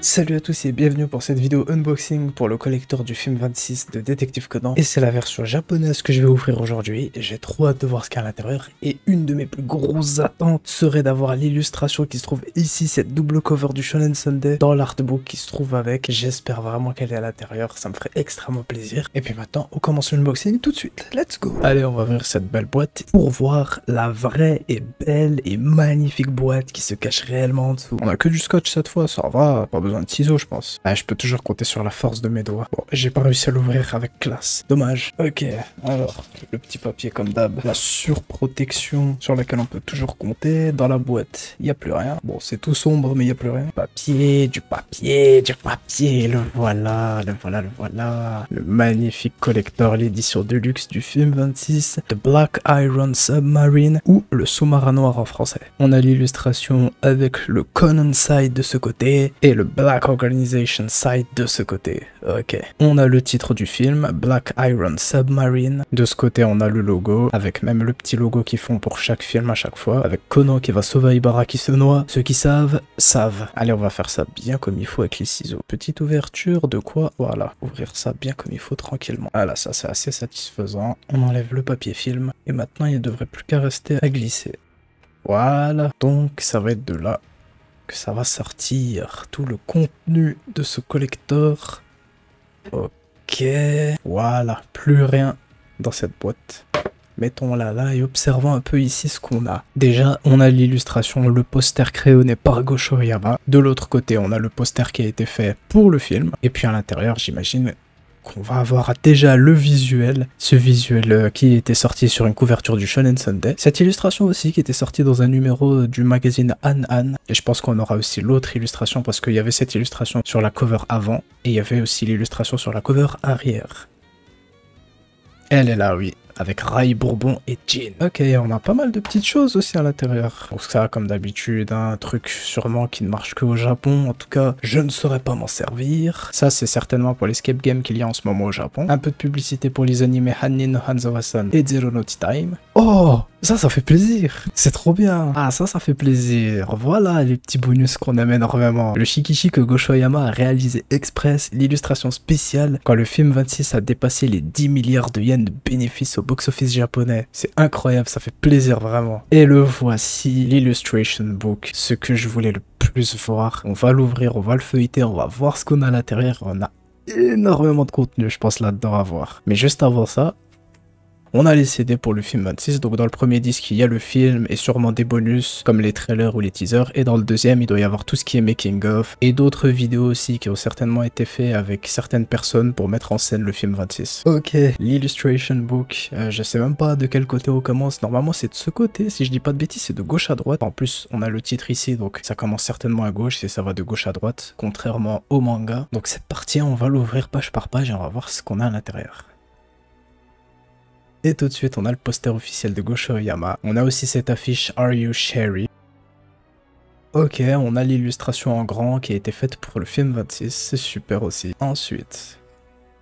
Salut à tous et bienvenue pour cette vidéo unboxing pour le collector du film 26 de Détective Conan. Et c'est la version japonaise que je vais ouvrir aujourd'hui. J'ai trop hâte de voir ce qu'il y a à l'intérieur. Et une de mes plus grosses attentes serait d'avoir l'illustration qui se trouve ici, cette double cover du Shonen Sunday, dans l'artbook qui se trouve avec. J'espère vraiment qu'elle est à l'intérieur, ça me ferait extrêmement plaisir. Et puis maintenant, on commence l'unboxing tout de suite. Let's go! Allez, on va ouvrir cette belle boîte pour voir la vraie et belle et magnifique boîte qui se cache réellement en dessous. On a que du scotch cette fois, ça va, pas besoin de ciseaux je pense. Ah, je peux toujours compter sur la force de mes doigts. Bon, j'ai pas réussi à l'ouvrir avec classe. Dommage. Ok, alors, le petit papier comme d'hab. La surprotection sur laquelle on peut toujours compter. Dans la boîte, il n'y a plus rien. Bon, c'est tout sombre, mais il n'y a plus rien. Papier, du papier, du papier. Le voilà, le voilà, le voilà. Le magnifique collector, l'édition de luxe du film 26, The Black Iron Submarine, ou le sous-marin noir en français. On a l'illustration avec le Conan side de ce côté, et le Black Organization side de ce côté. Ok. On a le titre du film, Black Iron Submarine. De ce côté, on a le logo, avec même le petit logo qu'ils font pour chaque film à chaque fois, avec Conan qui va sauver Ibara qui se noie. Ceux qui savent, savent. Allez, on va faire ça bien comme il faut avec les ciseaux. Petite ouverture, de quoi? Voilà. Ouvrir ça bien comme il faut, tranquillement. Voilà, ça c'est assez satisfaisant. On enlève le papier film, et maintenant il ne devrait plus qu'à rester à glisser. Voilà. Donc, ça va être de là que ça va sortir, tout le contenu de ce collector. Ok, voilà, plus rien dans cette boîte. Mettons-la là et observons un peu ici ce qu'on a. Déjà, on a l'illustration, le poster créonné par Gosho Oyama. De l'autre côté, on a le poster qui a été fait pour le film. Et puis à l'intérieur, j'imagine qu'on va avoir déjà le visuel, ce visuel qui était sorti sur une couverture du Shonen Sunday. Cette illustration aussi qui était sortie dans un numéro du magazine An. Et je pense qu'on aura aussi l'autre illustration parce qu'il y avait cette illustration sur la cover avant et il y avait aussi l'illustration sur la cover arrière. Elle est là, oui. Avec Rai, Bourbon et Jin. Ok, on a pas mal de petites choses aussi à l'intérieur. Donc ça, comme d'habitude, un truc sûrement qui ne marche que au Japon. En tout cas, je ne saurais pas m'en servir. Ça, c'est certainement pour l'escape game qu'il y a en ce moment au Japon. Un peu de publicité pour les animés Hannin no Hanzawa-san et Zero no Tea Time. Oh, ça fait plaisir. C'est trop bien. Ah, ça fait plaisir. Voilà les petits bonus qu'on aime énormément. Le shikishi que Gosho Oyama a réalisé express, l'illustration spéciale quand le film 26 a dépassé les 10 milliards de yens de bénéfices au box-office japonais. C'est incroyable, ça fait plaisir vraiment. Et le voici, l'illustration book, ce que je voulais le plus voir. On va l'ouvrir, on va le feuilleter, on va voir ce qu'on a à l'intérieur. On a énormément de contenu, je pense, là-dedans à voir. Mais juste avant ça, on a les CD pour le film 26, donc dans le premier disque il y a le film et sûrement des bonus comme les trailers ou les teasers, et dans le deuxième il doit y avoir tout ce qui est making of et d'autres vidéos aussi qui ont certainement été faites avec certaines personnes pour mettre en scène le film 26. Ok, l'illustration book, je sais même pas de quel côté on commence, normalement c'est de ce côté, si je dis pas de bêtises c'est de gauche à droite, en plus on a le titre ici donc ça commence certainement à gauche et ça va de gauche à droite, contrairement au manga. Donc c'est parti, on va l'ouvrir page par page et on va voir ce qu'on a à l'intérieur. Et tout de suite, on a le poster officiel de Gosho Oyama. On a aussi cette affiche Are You Sherry? Ok, on a l'illustration en grand qui a été faite pour le film 26, c'est super aussi. Ensuite,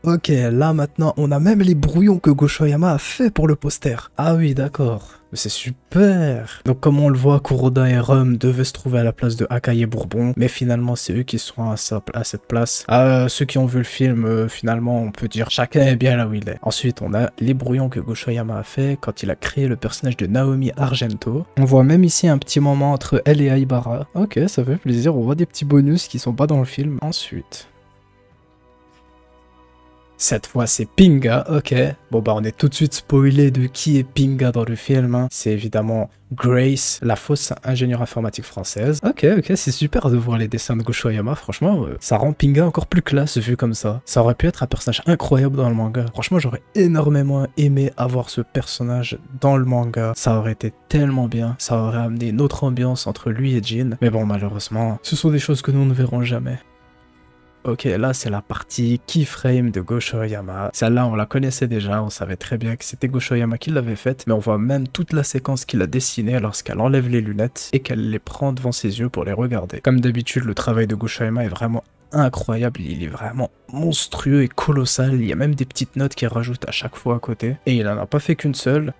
ok, là maintenant, on a même les brouillons que Gosho Oyama a fait pour le poster. Ah oui, d'accord. C'est super. Donc comme on le voit, Kuroda et Rum devaient se trouver à la place de Akai et Bourbon, mais finalement c'est eux qui sont à cette place. Ceux qui ont vu le film, finalement on peut dire chacun est bien là où il est. Ensuite on a les brouillons que Gosho Oyama a fait quand il a créé le personnage de Naomi Argento. On voit même ici un petit moment entre elle et Aibara. Ok, ça fait plaisir, on voit des petits bonus qui sont pas dans le film. Ensuite, cette fois c'est Pinga, ok. Bon bah on est tout de suite spoilé de qui est Pinga dans le film. Hein. C'est évidemment Grace, la fausse ingénieure informatique française. Ok, c'est super de voir les dessins de Gosho Oyama, franchement, ça rend Pinga encore plus classe vu comme ça. Ça aurait pu être un personnage incroyable dans le manga. Franchement j'aurais énormément aimé avoir ce personnage dans le manga. Ça aurait été tellement bien, ça aurait amené une autre ambiance entre lui et Jin. Mais bon malheureusement, ce sont des choses que nous ne verrons jamais. Ok, là c'est la partie keyframe de Gosho Oyama. Celle-là on la connaissait déjà, on savait très bien que c'était Gosho Oyama qui l'avait faite, mais on voit même toute la séquence qu'il a dessinée lorsqu'elle enlève les lunettes et qu'elle les prend devant ses yeux pour les regarder. Comme d'habitude, le travail de Gosho Oyama est vraiment incroyable, il est vraiment monstrueux et colossal, il y a même des petites notes qu'il rajoute à chaque fois à côté, et il en a pas fait qu'une seule.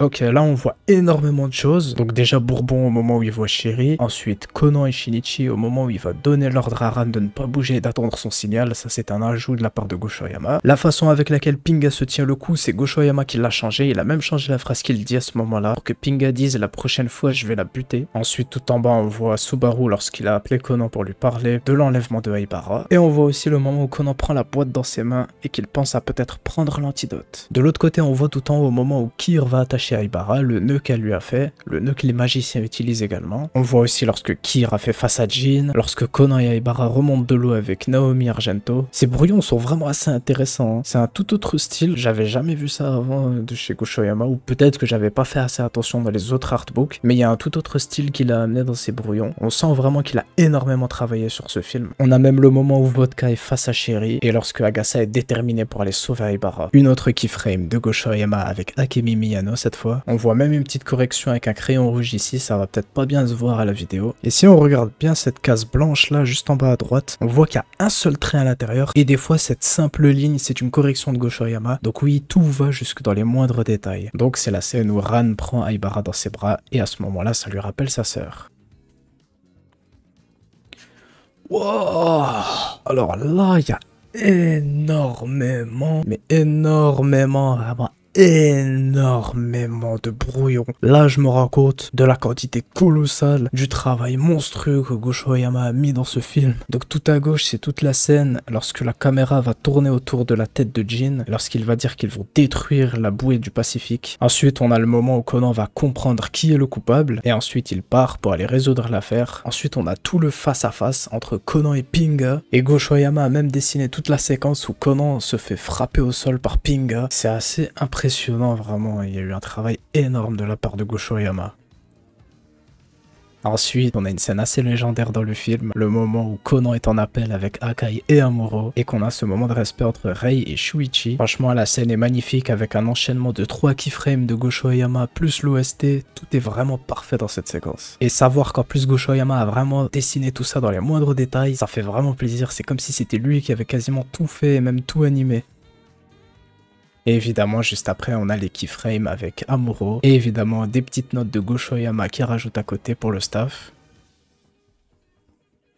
Donc là on voit énormément de choses. Donc déjà Bourbon au moment où il voit Sherry. Ensuite Conan et Shinichi au moment où il va donner l'ordre à Ran de ne pas bouger et d'attendre son signal. Ça c'est un ajout de la part de Gosho Aoyama. La façon avec laquelle Pinga se tient le coup, c'est Gosho Aoyama qui l'a changé. Il a même changé la phrase qu'il dit à ce moment-là pour que Pinga dise la prochaine fois je vais la buter. Ensuite tout en bas on voit Subaru lorsqu'il a appelé Conan pour lui parler de l'enlèvement de Aibara. Et on voit aussi le moment où Conan prend la boîte dans ses mains et qu'il pense à peut-être prendre l'antidote. De l'autre côté on voit tout en haut au moment où Kir va attacher Aibara, le nœud qu'elle lui a fait, le nœud que les magiciens utilisent également. On voit aussi lorsque Kir a fait face à Jin, lorsque Conan et Aibara remontent de l'eau avec Naomi Argento. Ces brouillons sont vraiment assez intéressants, hein. C'est un tout autre style, j'avais jamais vu ça avant de chez Gosho Aoyama, ou peut-être que j'avais pas fait assez attention dans les autres artbooks, mais il y a un tout autre style qu'il a amené dans ses brouillons. On sent vraiment qu'il a énormément travaillé sur ce film. On a même le moment où Vodka est face à Sherry, et lorsque Agasa est déterminé pour aller sauver Aibara. Une autre keyframe de Gosho Aoyama avec Akemi Miyano cette fois. On voit même une petite correction avec un crayon rouge ici, ça va peut-être pas bien se voir à la vidéo. Et si on regarde bien cette case blanche là, juste en bas à droite, on voit qu'il y a un seul trait à l'intérieur, et des fois cette simple ligne, c'est une correction de Gosho Aoyama. Donc oui, tout va jusque dans les moindres détails. Donc c'est la scène où Ran prend Aibara dans ses bras, et à ce moment-là, ça lui rappelle sa sœur. Wow. Alors là, il y a énormément, mais énormément, vraiment énormément de brouillons. Là, je me rends compte de la quantité colossale du travail monstrueux que Gosho Aoyama a mis dans ce film. Donc tout à gauche, c'est toute la scène lorsque la caméra va tourner autour de la tête de Jin, lorsqu'il va dire qu'ils vont détruire la bouée du Pacifique. Ensuite, on a le moment où Conan va comprendre qui est le coupable, et ensuite il part pour aller résoudre l'affaire. Ensuite, on a tout le face-à-face entre Conan et Pinga, et Gosho Aoyama a même dessiné toute la séquence où Conan se fait frapper au sol par Pinga. C'est assez impressionnant. Vraiment, il y a eu un travail énorme de la part de Gosho Aoyama. Ensuite, on a une scène assez légendaire dans le film, le moment où Conan est en appel avec Akai et Amuro, et qu'on a ce moment de respect entre Rei et Shuichi. Franchement, la scène est magnifique avec un enchaînement de 3 keyframes de Gosho Aoyama plus l'OST, tout est vraiment parfait dans cette séquence. Et savoir qu'en plus Gosho Aoyama a vraiment dessiné tout ça dans les moindres détails, ça fait vraiment plaisir, c'est comme si c'était lui qui avait quasiment tout fait et même tout animé. Et évidemment, juste après, on a les keyframes avec Amuro. Et évidemment, des petites notes de Gosho Aoyama qui rajoute à côté pour le staff.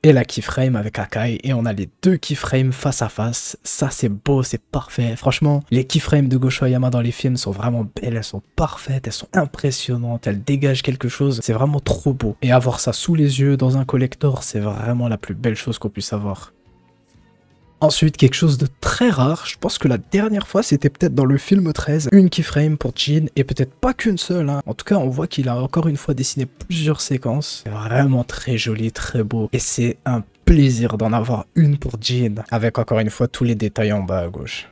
Et la keyframe avec Akai. Et on a les deux keyframes face à face. Ça, c'est beau, c'est parfait. Franchement, les keyframes de Gosho Aoyama dans les films sont vraiment belles. Elles sont parfaites, elles sont impressionnantes. Elles dégagent quelque chose. C'est vraiment trop beau. Et avoir ça sous les yeux dans un collector, c'est vraiment la plus belle chose qu'on puisse avoir. Ensuite, quelque chose de très rare, je pense que la dernière fois c'était peut-être dans le film 13, une keyframe pour Jin, et peut-être pas qu'une seule, hein. En tout cas on voit qu'il a encore une fois dessiné plusieurs séquences, c'est vraiment très joli, très beau, et c'est un plaisir d'en avoir une pour Jin, avec encore une fois tous les détails en bas à gauche.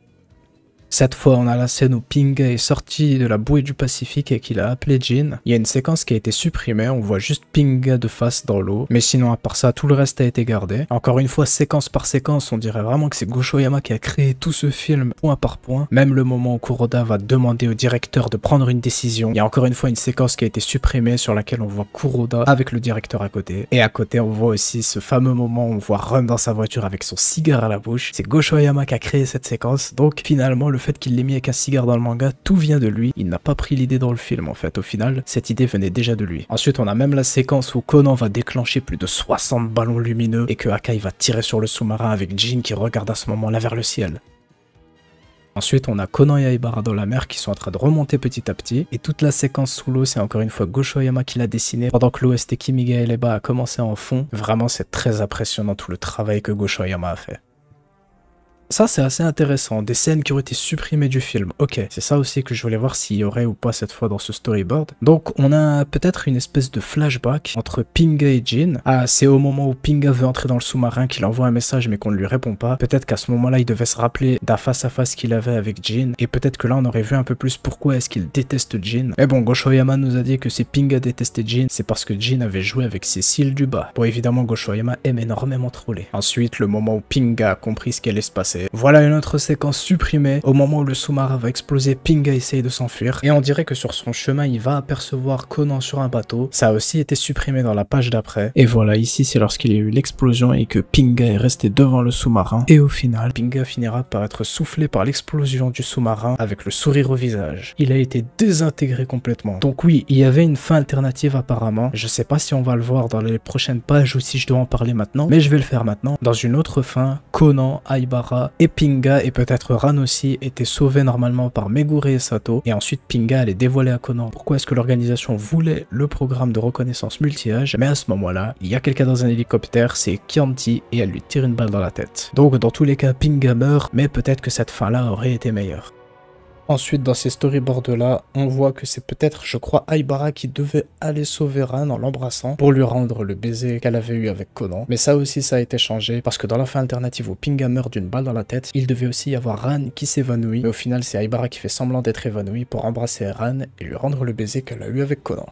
Cette fois, on a la scène où Pinga est sorti de la bouée du Pacifique et qu'il a appelé Jin. Il y a une séquence qui a été supprimée, on voit juste Pinga de face dans l'eau. Mais sinon, à part ça, tout le reste a été gardé. Encore une fois, séquence par séquence, on dirait vraiment que c'est Gosho Aoyama qui a créé tout ce film point par point. Même le moment où Kuroda va demander au directeur de prendre une décision. Il y a encore une fois une séquence qui a été supprimée sur laquelle on voit Kuroda avec le directeur à côté. Et à côté, on voit aussi ce fameux moment où on voit Ran dans sa voiture avec son cigare à la bouche. C'est Gosho Aoyama qui a créé cette séquence. Donc finalement, le fait qu'il l'ait mis avec un cigare dans le manga, tout vient de lui. Il n'a pas pris l'idée dans le film en fait. Au final, cette idée venait déjà de lui. Ensuite, on a même la séquence où Conan va déclencher plus de 60 ballons lumineux et que Akai va tirer sur le sous-marin avec Jin qui regarde à ce moment-là vers le ciel. Ensuite, on a Conan et Aibara dans la mer qui sont en train de remonter petit à petit. Et toute la séquence sous l'eau, c'est encore une fois Gosho Aoyama qui l'a dessiné pendant que l'OST Kimiga Eleba a commencé en fond. Vraiment, c'est très impressionnant tout le travail que Gosho Aoyama a fait. Ça, c'est assez intéressant, des scènes qui ont été supprimées du film. Ok, c'est ça aussi que je voulais voir s'il y aurait ou pas cette fois dans ce storyboard. Donc, on a peut-être une espèce de flashback entre Pinga et Jin. Ah, c'est au moment où Pinga veut entrer dans le sous-marin qu'il envoie un message mais qu'on ne lui répond pas. Peut-être qu'à ce moment-là, il devait se rappeler d'un face-à-face qu'il avait avec Jin. Et peut-être que là, on aurait vu un peu plus pourquoi est-ce qu'il déteste Jin. Mais bon, Gosho Aoyama nous a dit que si Pinga détestait Jin, c'est parce que Jin avait joué avec Cécile du bas. Bon, évidemment, Gosho Aoyama aime énormément troller. Ensuite, le moment où Pinga a compris ce qui allait se passer. stylé. Voilà une autre séquence supprimée. Au moment où le sous-marin va exploser, Pinga essaye de s'enfuir. Et on dirait que sur son chemin, il va apercevoir Conan sur un bateau. Ça a aussi été supprimé dans la page d'après. Et voilà, ici c'est lorsqu'il y a eu l'explosion et que Pinga est resté devant le sous-marin. Et au final, Pinga finira par être soufflé par l'explosion du sous-marin avec le sourire au visage. Il a été désintégré complètement. Donc oui, il y avait une fin alternative apparemment. Je sais pas si on va le voir dans les prochaines pages ou si je dois en parler maintenant, mais je vais le faire maintenant. Dans une autre fin, Conan, Aibara et Pinga et peut-être Ran aussi étaient sauvés normalement par Megure et Sato, et ensuite Pinga allait dévoiler à Conan pourquoi est-ce que l'organisation voulait le programme de reconnaissance multi-âge, mais à ce moment-là, il y a quelqu'un dans un hélicoptère, c'est Chianti, et elle lui tire une balle dans la tête. Donc dans tous les cas, Pinga meurt, mais peut-être que cette fin-là aurait été meilleure. Ensuite, dans ces storyboards-là, on voit que c'est peut-être, je crois, Aibara qui devait aller sauver Ran en l'embrassant pour lui rendre le baiser qu'elle avait eu avec Conan. Mais ça aussi, ça a été changé parce que dans la fin alternative où Pinga meurt d'une balle dans la tête, il devait aussi y avoir Ran qui s'évanouit. Mais au final, c'est Aibara qui fait semblant d'être évanoui pour embrasser Ran et lui rendre le baiser qu'elle a eu avec Conan.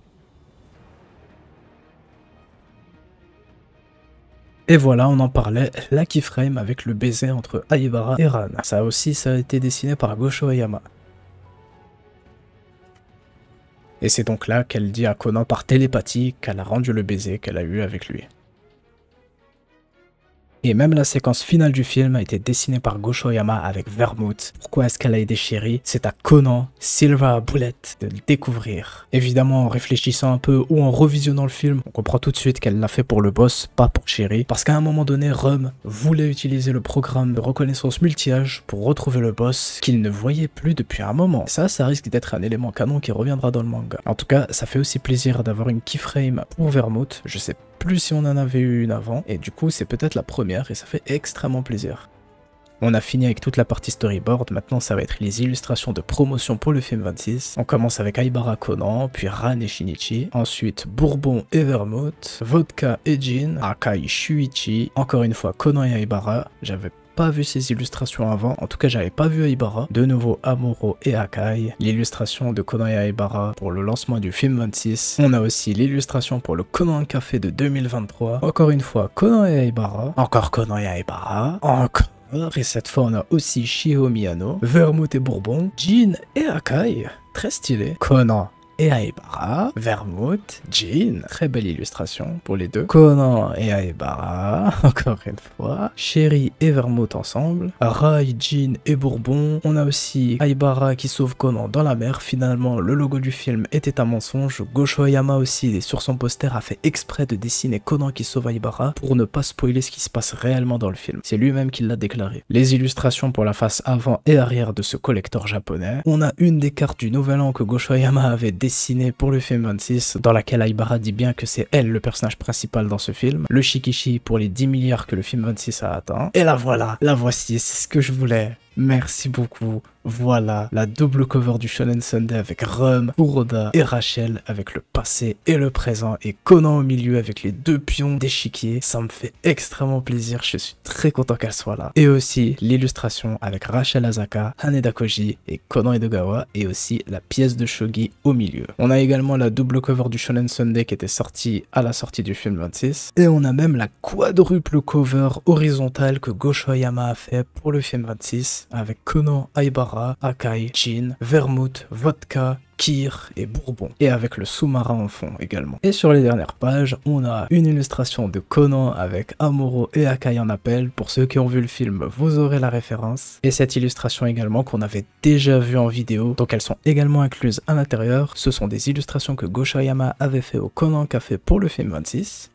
Et voilà, on en parlait, la keyframe avec le baiser entre Aibara et Ran. Ça aussi, ça a été dessiné par Gosho Aoyama. Et c'est donc là qu'elle dit à Conan par télépathie qu'elle a rendu le baiser qu'elle a eu avec lui. Et même la séquence finale du film a été dessinée par Gosho Aoyama avec Vermouth. Pourquoi est-ce qu'elle a été chérie? C'est à Conan, Silver Bullet de le découvrir. Évidemment, en réfléchissant un peu ou en revisionnant le film, on comprend tout de suite qu'elle l'a fait pour le boss, pas pour Chéri. Parce qu'à un moment donné, Rum voulait utiliser le programme de reconnaissance multi-âge pour retrouver le boss qu'il ne voyait plus depuis un moment. Ça risque d'être un élément canon qui reviendra dans le manga. En tout cas, ça fait aussi plaisir d'avoir une keyframe pour Vermouth. Je sais plus si on en avait eu une avant, et du coup c'est peut-être la première et ça fait extrêmement plaisir. On a fini avec toute la partie storyboard, maintenant ça va être les illustrations de promotion pour le film 26. On commence avec Aibara Conan, puis Ran et Shinichi, ensuite Bourbon et Vermouth, Vodka et Gin, Akai Shuichi, encore une fois Conan et Aibara, j'avais pas vu ces illustrations avant, en tout cas j'avais pas vu Aibara, de nouveau Amuro et Akai, l'illustration de Conan et Aibara pour le lancement du film 26, on a aussi l'illustration pour le Conan Café de 2023, encore une fois Conan et Aibara, encore Conan et Aibara, encore, et cette fois on a aussi Shio Miyano, Vermouth et Bourbon, Jin et Akai, très stylé, Conan et Aibara, Vermouth, Jin, très belle illustration pour les deux, Conan et Aibara, encore une fois, Chéri et Vermouth ensemble, Rai, Jin et Bourbon, on a aussi Aibara qui sauve Conan dans la mer, finalement le logo du film était un mensonge, Gosho Aoyama aussi sur son poster a fait exprès de dessiner Conan qui sauve Aibara pour ne pas spoiler ce qui se passe réellement dans le film, c'est lui-même qui l'a déclaré. Les illustrations pour la face avant et arrière de ce collector japonais, on a une des cartes du Nouvel An que Gosho Aoyama avait dessinée pour le film 26, dans laquelle Aibara dit bien que c'est elle le personnage principal dans ce film, le Shikishi pour les 10 milliards que le film 26 a atteint, et la voilà, la voici, c'est ce que je voulais. Merci beaucoup. Voilà la double cover du Shonen Sunday avec Rum, Kuroda et Rachel avec le passé et le présent et Conan au milieu avec les deux pions d'échiquier. Ça me fait extrêmement plaisir, je suis très content qu'elle soit là. Et aussi l'illustration avec Rachel Asaka, Haneda Koji et Conan Edogawa et aussi la pièce de shogi au milieu. On a également la double cover du Shonen Sunday qui était sortie à la sortie du film 26 et on a même la quadruple cover horizontale que Gosho Aoyama a fait pour le film 26 avec Conan, Aibara, Akai, Jin, Vermouth, Vodka, Kir et Bourbon, et avec le sous-marin en fond également. Et sur les dernières pages, on a une illustration de Conan avec Amuro et Akai en appel. Pour ceux qui ont vu le film, vous aurez la référence. Et cette illustration également qu'on avait déjà vue en vidéo, donc elles sont également incluses à l'intérieur. Ce sont des illustrations que Gosho Aoyama avait fait au Conan Café pour le film 26.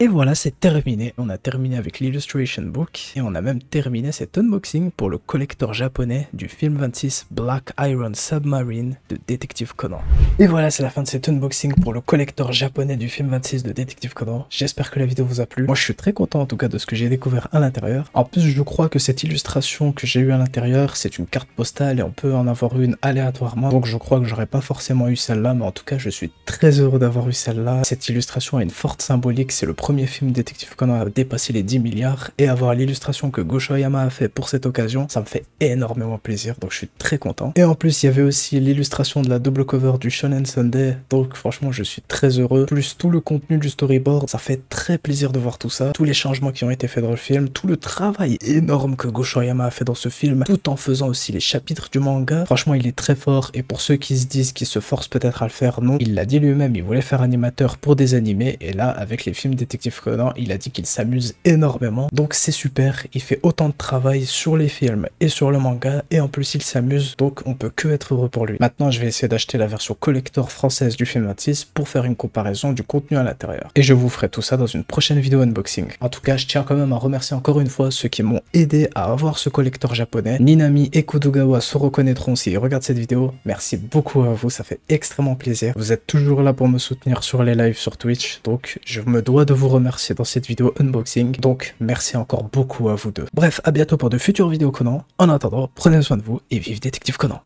Et voilà, c'est terminé. On a terminé avec l'Illustration Book et on a même terminé cet unboxing pour le collector japonais du film 26 Black Iron Submarine de Détective Conan. Et voilà, c'est la fin de cet unboxing pour le collector japonais du film 26 de Détective Conan. J'espère que la vidéo vous a plu. Moi, je suis très content en tout cas de ce que j'ai découvert à l'intérieur. En plus, je crois que cette illustration que j'ai eue à l'intérieur, c'est une carte postale et on peut en avoir une aléatoirement. Donc je crois que j'aurais pas forcément eu celle-là, mais en tout cas, je suis très heureux d'avoir eu celle-là. Cette illustration a une forte symbolique, c'est le premier film Détective Conan à dépasser les 10 milliards et avoir l'illustration que Gosho Aoyama a fait pour cette occasion, ça me fait énormément plaisir, donc je suis très content. Et en plus, il y avait aussi l'illustration de la double cover du Shonen Sunday, donc franchement, je suis très heureux. Plus tout le contenu du storyboard, ça fait très plaisir de voir tout ça. Tous les changements qui ont été faits dans le film, tout le travail énorme que Gosho Aoyama a fait dans ce film, tout en faisant aussi les chapitres du manga. Franchement, il est très fort, et pour ceux qui se disent qu'il se force peut-être à le faire, non. Il l'a dit lui-même, il voulait faire animateur pour des animés, et là, avec les films Détective Conan, il a dit qu'il s'amuse énormément. Donc c'est super, il fait autant de travail sur les films et sur le manga, et en plus il s'amuse, donc on peut que être heureux pour lui. Maintenant, je vais essayer d'acheter la version collector française du film 26 pour faire une comparaison du contenu à l'intérieur. Et je vous ferai tout ça dans une prochaine vidéo unboxing. En tout cas, je tiens quand même à remercier encore une fois ceux qui m'ont aidé à avoir ce collector japonais. Ninami et Kudogawa se reconnaîtront s'ils regardent cette vidéo. Merci beaucoup à vous, ça fait extrêmement plaisir. Vous êtes toujours là pour me soutenir sur les lives sur Twitch, donc je me dois de vous remercier dans cette vidéo unboxing. Donc merci encore beaucoup à vous deux. Bref, à bientôt pour de futures vidéos Conan. En attendant, prenez soin de vous et vive Détective Conan.